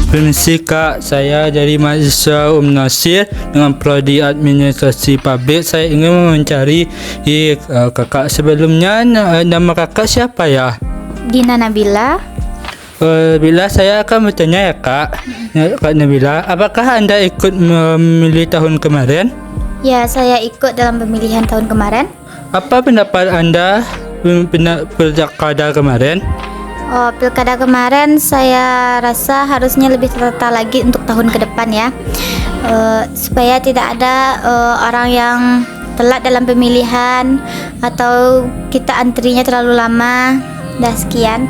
Permisi Kak, saya dari mahasiswa Nasir dengan prodi administrasi publik. Saya ingin mencari kakak sebelumnya. Nama kakak siapa ya? Dina Nabila. Bila saya akan bertanya ya Kak Nabila, apakah Anda ikut memilih tahun kemarin? Ya, saya ikut dalam pemilihan tahun kemarin. Apa pendapat Anda pilkada kemarin? Pilkada kemarin saya rasa harusnya lebih tertata lagi untuk tahun ke depan ya, supaya tidak ada orang yang telat dalam pemilihan atau kita antrinya terlalu lama. Dah sekian.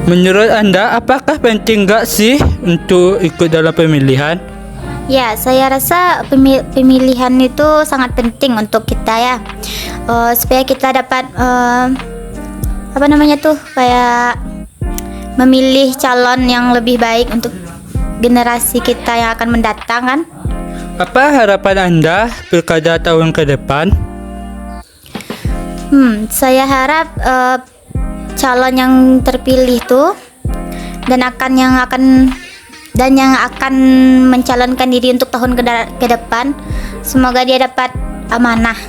Menurut Anda, apakah penting gak sih untuk ikut dalam pemilihan? Ya, saya rasa pemilihan itu sangat penting untuk kita ya, supaya kita dapat kayak memilih calon yang lebih baik untuk generasi kita yang akan mendatang kan. Apa harapan Anda pilkada tahun ke depan? Saya harap calon yang terpilih tuh yang akan mencalonkan diri untuk tahun ke depan, semoga dia dapat amanah.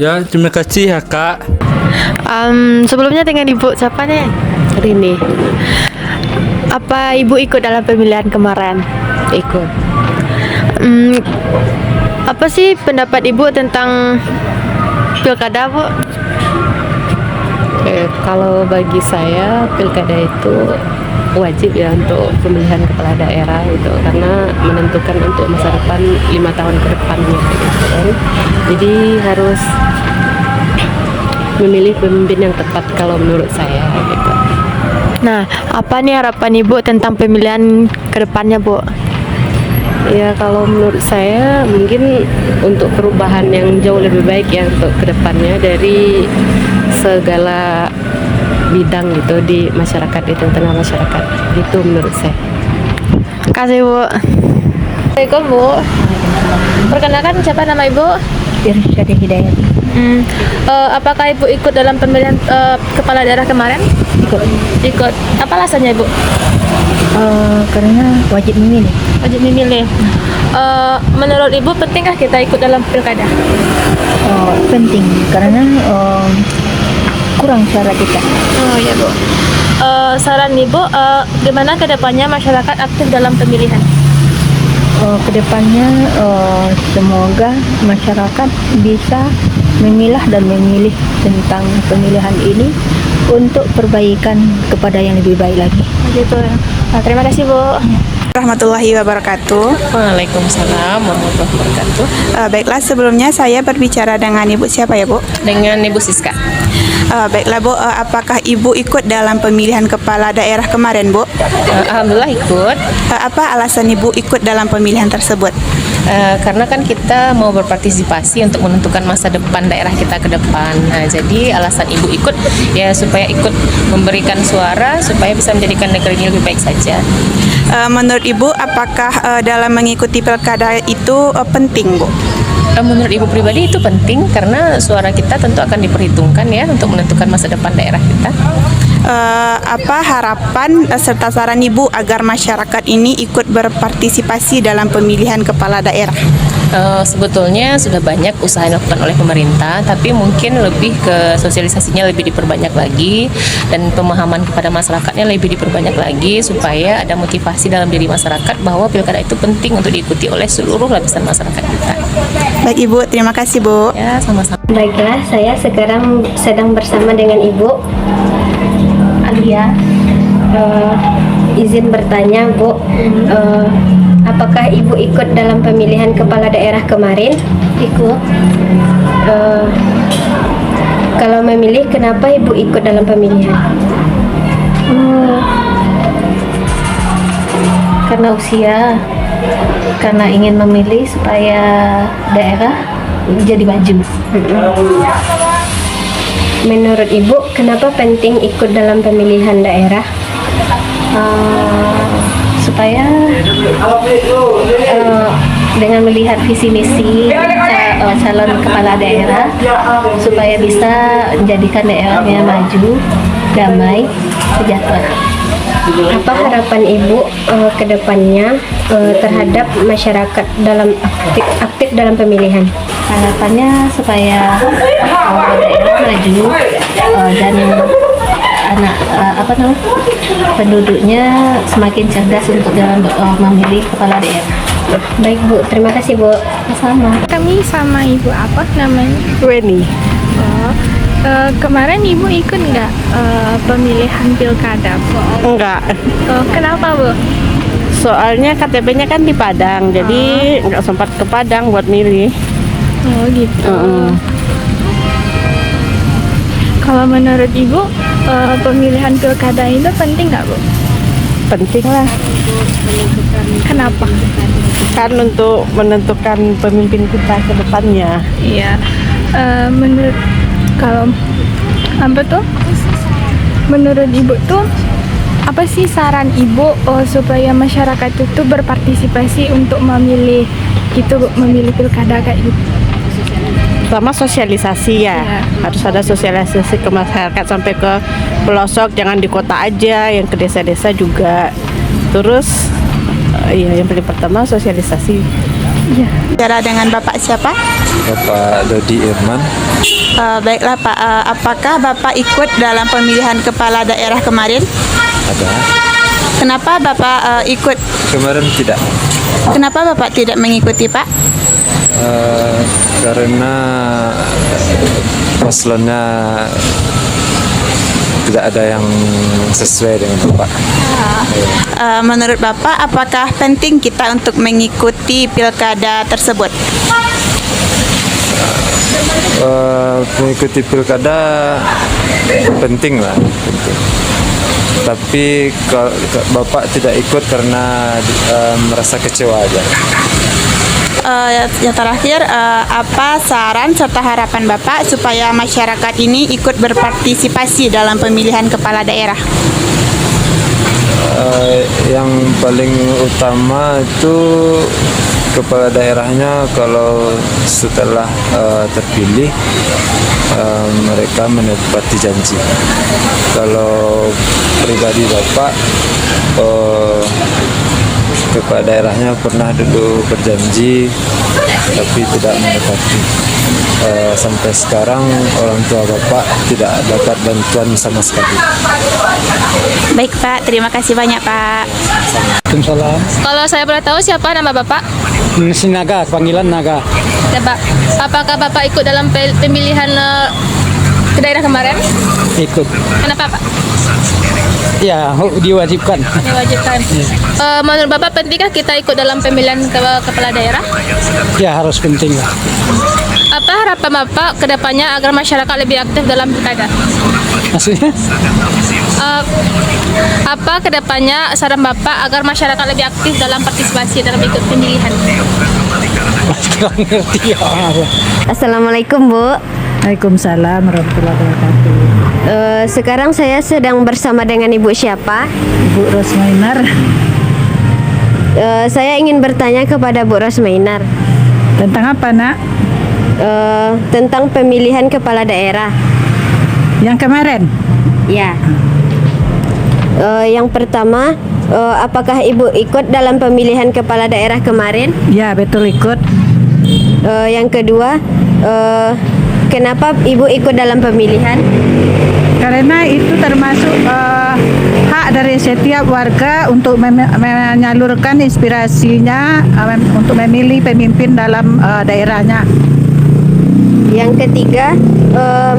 Ya, terima kasih ya Kak. Sebelumnya dengan Ibu siapa nih? Rini. Apa Ibu ikut dalam pemilihan kemarin? Ikut. Apa sih pendapat Ibu tentang pilkada, Bu? Kalau bagi saya pilkada itu wajib ya untuk pemilihan kepala daerah itu, karena menentukan untuk masa depan 5 tahun ke depannya gitu kan. Jadi harus memilih pemimpin yang tepat kalau menurut saya gitu. Nah, apa nih harapan Ibu tentang pemilihan ke depannya, Bu? Ya kalau menurut saya mungkin untuk perubahan yang jauh lebih baik ya untuk kedepannya dari segala bidang gitu di masyarakat, di tengah masyarakat gitu menurut saya. Terima kasih, Bu. Assalamualaikum, Bu. Perkenalkan, siapa nama Ibu? Irsyadi Hidayat. Apakah Ibu ikut dalam pemilihan kepala daerah kemarin? Ikut. Apa alasannya, Ibu? Karena wajib memilih. Wajib memilih. Menurut Ibu pentingkah kita ikut dalam pilkada? Penting karena kurang suara kita. Oh ya, Bu. Saran Ibu, gimana kedepannya masyarakat aktif dalam pemilihan? Kedepannya semoga masyarakat bisa memilah dan memilih tentang pemilihan ini untuk perbaikan kepada yang lebih baik lagi. Gitu. Terima kasih, Bu. Warahmatullahi wabarakatuh. Waalaikumsalam warahmatullahi wabarakatuh. Baiklah, sebelumnya saya berbicara dengan Ibu siapa ya, Bu? Dengan Ibu Siska. Baiklah, Bu, apakah Ibu ikut dalam pemilihan kepala daerah kemarin, Bu? Alhamdulillah ikut. Apa alasan Ibu ikut dalam pemilihan tersebut? Karena kan kita mau berpartisipasi untuk menentukan masa depan daerah kita ke depan. Nah, jadi alasan Ibu ikut ya supaya ikut memberikan suara supaya bisa menjadikan negeri ini lebih baik saja. Menurut Ibu, apakah dalam mengikuti pilkada itu penting, Bu? Menurut Ibu pribadi itu penting karena suara kita tentu akan diperhitungkan ya untuk menentukan masa depan daerah kita. Apa harapan serta saran Ibu agar masyarakat ini ikut berpartisipasi dalam pemilihan kepala daerah? Sebetulnya sudah banyak usaha yang dilakukan oleh pemerintah, tapi mungkin lebih ke sosialisasinya lebih diperbanyak lagi dan pemahaman kepada masyarakatnya lebih diperbanyak lagi supaya ada motivasi dalam diri masyarakat bahwa pilkada itu penting untuk diikuti oleh seluruh lapisan masyarakat kita. Baik Ibu, terima kasih Bu. Ya, sama-sama. Baiklah, saya sekarang sedang bersama dengan Ibu Alia. Izin bertanya, Bu, apakah Ibu ikut dalam pemilihan kepala daerah kemarin? Ikut. Kalau memilih, kenapa Ibu ikut dalam pemilihan? Karena usia, karena ingin memilih supaya daerah jadi maju. Menurut Ibu, kenapa penting ikut dalam pemilihan daerah? Supaya dengan melihat visi misi calon kepala daerah supaya bisa menjadikan daerahnya maju, damai, sejahtera. Apa harapan Ibu ke depannya terhadap masyarakat dalam aktif dalam pemilihan? Harapannya supaya daerah maju dan anak penduduknya semakin cerdas untuk dalam memilih kepala daerah. Baik Bu, terima kasih Bu. Sama. Kami sama Ibu apa namanya? Weni. Oh, kemarin Ibu ikut nggak pemilihan pilkada? Enggak. Oh, kenapa Bu? Soalnya KTP-nya kan di Padang, jadi nggak sempat ke Padang buat milih. Oh gitu. Kalau menurut Ibu pemilihan pilkada itu penting nggak Bu? Penting lah. Kenapa? Kan untuk menentukan pemimpin kita ke depannya. Iya. Menurut kalau apa tuh? Menurut Ibu tuh apa sih saran Ibu supaya masyarakat itu berpartisipasi untuk memilih memilih pilkada kayak gitu? Pertama sosialisasi ya. Iya. Harus ada sosialisasi ke masyarakat sampai ke pelosok, jangan di kota aja, yang ke desa-desa juga. Terus yang paling pertama sosialisasi. Bicara dengan Bapak siapa? Bapak Dodi Irman. Baiklah Pak, apakah Bapak ikut dalam pemilihan kepala daerah kemarin? Ada. Kenapa Bapak ikut? Kemarin tidak. Kenapa Bapak tidak mengikuti Pak? Karena paslonnya tidak ada yang sesuai dengan Bapak. Menurut Bapak, apakah penting kita untuk mengikuti pilkada tersebut? Mengikuti pilkada penting lah, penting. Tapi kalau Bapak tidak ikut karena merasa kecewa aja. Yang terakhir, apa saran serta harapan Bapak supaya masyarakat ini ikut berpartisipasi dalam pemilihan kepala daerah? Yang paling utama itu kepala daerahnya kalau setelah terpilih mereka menepati janji. Kalau pribadi Bapak, kepala daerahnya pernah dulu berjanji tapi tidak menepati. Sampai sekarang orang tua Bapak tidak dapat bantuan sama sekali. Baik Pak, terima kasih banyak Pak. Waalaikumsalam. Kalau saya boleh tahu siapa nama Bapak? Si Naga, panggilan Naga. Ya, Pak. Apakah Bapak ikut dalam pemilihan ke daerah kemarin? Ikut. Kenapa Pak? Ya, diwajibkan. Diwajibkan. Menurut Bapak pentingkah kita ikut dalam pemilihan kepala daerah? Ya, harus penting lah. Apa harapan Bapak ke depannya agar masyarakat lebih aktif dalam pilkada? Maksudnya? Apa ke depannya saran Bapak agar masyarakat lebih aktif dalam partisipasi dalam ikut pemilihan? Kurang ngerti ya. Assalamualaikum Bu. Waalaikumsalam warahmatullahi wabarakatuh. Sekarang saya sedang bersama dengan Ibu siapa? Ibu Rosmainar. Saya ingin bertanya kepada Bu Rosmainar Tentang apa nak? tentang pemilihan kepala daerah. Yang kemarin? Ya. Yang pertama, apakah Ibu ikut dalam pemilihan kepala daerah kemarin? Ya betul ikut. Yang kedua, kenapa Ibu ikut dalam pemilihan? Karena itu termasuk hak dari setiap warga untuk menyalurkan inspirasinya untuk memilih pemimpin dalam daerahnya. Yang ketiga,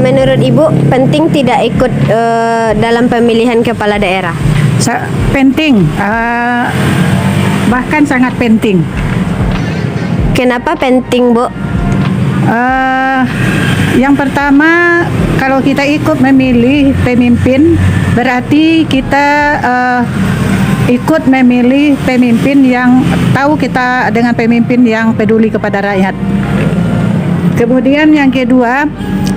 menurut Ibu penting tidak ikut dalam pemilihan kepala daerah? Penting, bahkan sangat penting. Kenapa penting, Bu? Yang pertama, kalau kita ikut memilih pemimpin, berarti kita ikut memilih pemimpin yang tahu kita dengan pemimpin yang peduli kepada rakyat. Kemudian yang kedua,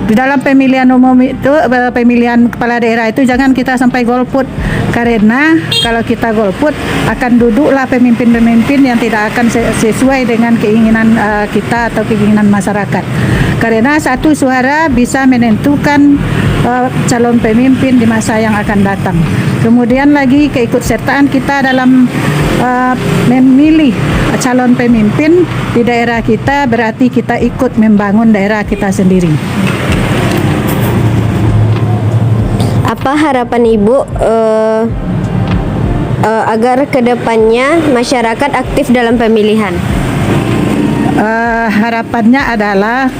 di dalam pemilihan umum itu, pemilihan kepala daerah itu jangan kita sampai golput. Karena kalau kita golput akan duduklah pemimpin-pemimpin yang tidak akan sesuai dengan keinginan kita atau keinginan masyarakat. Karena satu suara bisa menentukan calon pemimpin di masa yang akan datang. Kemudian lagi keikutsertaan kita dalam memilih calon pemimpin di daerah kita, berarti kita ikut membangun daerah kita sendiri. Apa harapan Ibu agar kedepannya masyarakat aktif dalam pemilihan? Harapannya adalah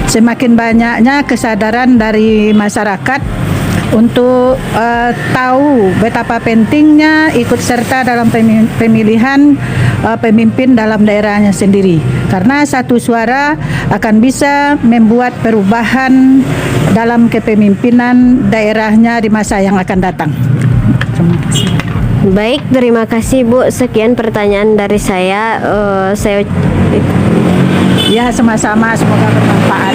semakin banyaknya kesadaran dari masyarakat untuk tahu betapa pentingnya ikut serta dalam pemilihan pemimpin dalam daerahnya sendiri. Karena satu suara akan bisa membuat perubahan dalam kepemimpinan daerahnya di masa yang akan datang. Terima kasih. Baik, terima kasih Bu. Sekian pertanyaan dari saya. Ya, sama-sama, semoga bermanfaat.